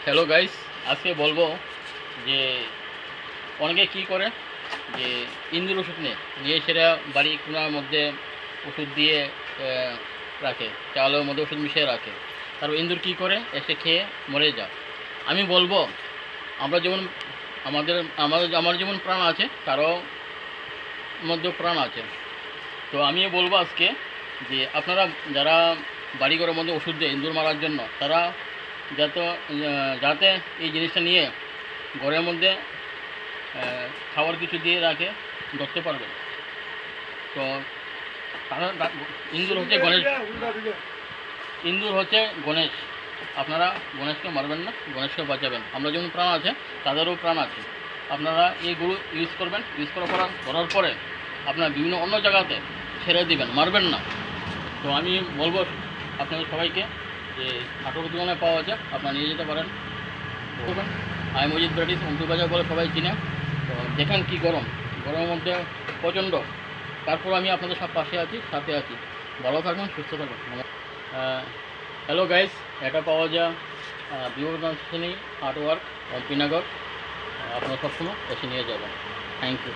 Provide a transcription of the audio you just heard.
Hello guys, আজকে বলবো যে অনেকে কি করে যে ইন্দুর ওষুধ নিয়ে সেটা বাড়ি কোনার মধ্যে ওষুধ দিয়ে রাখে, চালের মধ্যে ওষুধ মিশিয়ে রাখে। তারপর ইন্দুর কি করে এসে খেয়ে মরে যায়। আমি বলবো আমরা যেমন আমার যেমন প্রাণ আছে, কারো মধ্যে প্রাণ আছে। তো আমি বলবো আজকে যে আপনারা যারা বাড়িঘরের মধ্যে ওষুধ দেয় ইন্দুর মারার জন্য, তারা যাতে যাতে এই জিনিসটা নিয়ে ঘরের মধ্যে খাবার কিছু দিয়ে রাখে, ধরতে পারবে। তো ইন্দুর হচ্ছে গণেশ। আপনারা গণেশকে মারবেন না, গণেশকে বাঁচাবেন। আমরা যেমন প্রাণ আছে তাদেরও প্রাণ আছে। আপনারা এইগুলো ইউজ করবেন, ইউজ করার পরে আপনারা বিভিন্ন অন্য জায়গাতে ছেড়ে দিবেন, মারবেন না। তো আমি বলবো আপনাদের সবাইকে যে আটক দোকানে পাওয়া যায়, আপনারা নিয়ে যেতে পারেন। আই মজিদ ব্রাটিস অন্তু বাজার বলে সবাই চিনে। তো দেখেন কি গরমের মধ্যে প্রচণ্ড, তারপর আমি আপনাদের সব পাশে আছি, সাথে আছি। ভালো থাকবেন, সুস্থ থাকবেন। হ্যালো গাইস, এটা পাওয়া যায় বিবেকানন্দ শ্রেণী আর্টওয়ার্ক, অম্পিনগর। আপনারা সবসময় এসে নিয়ে যাবেন। Thank you.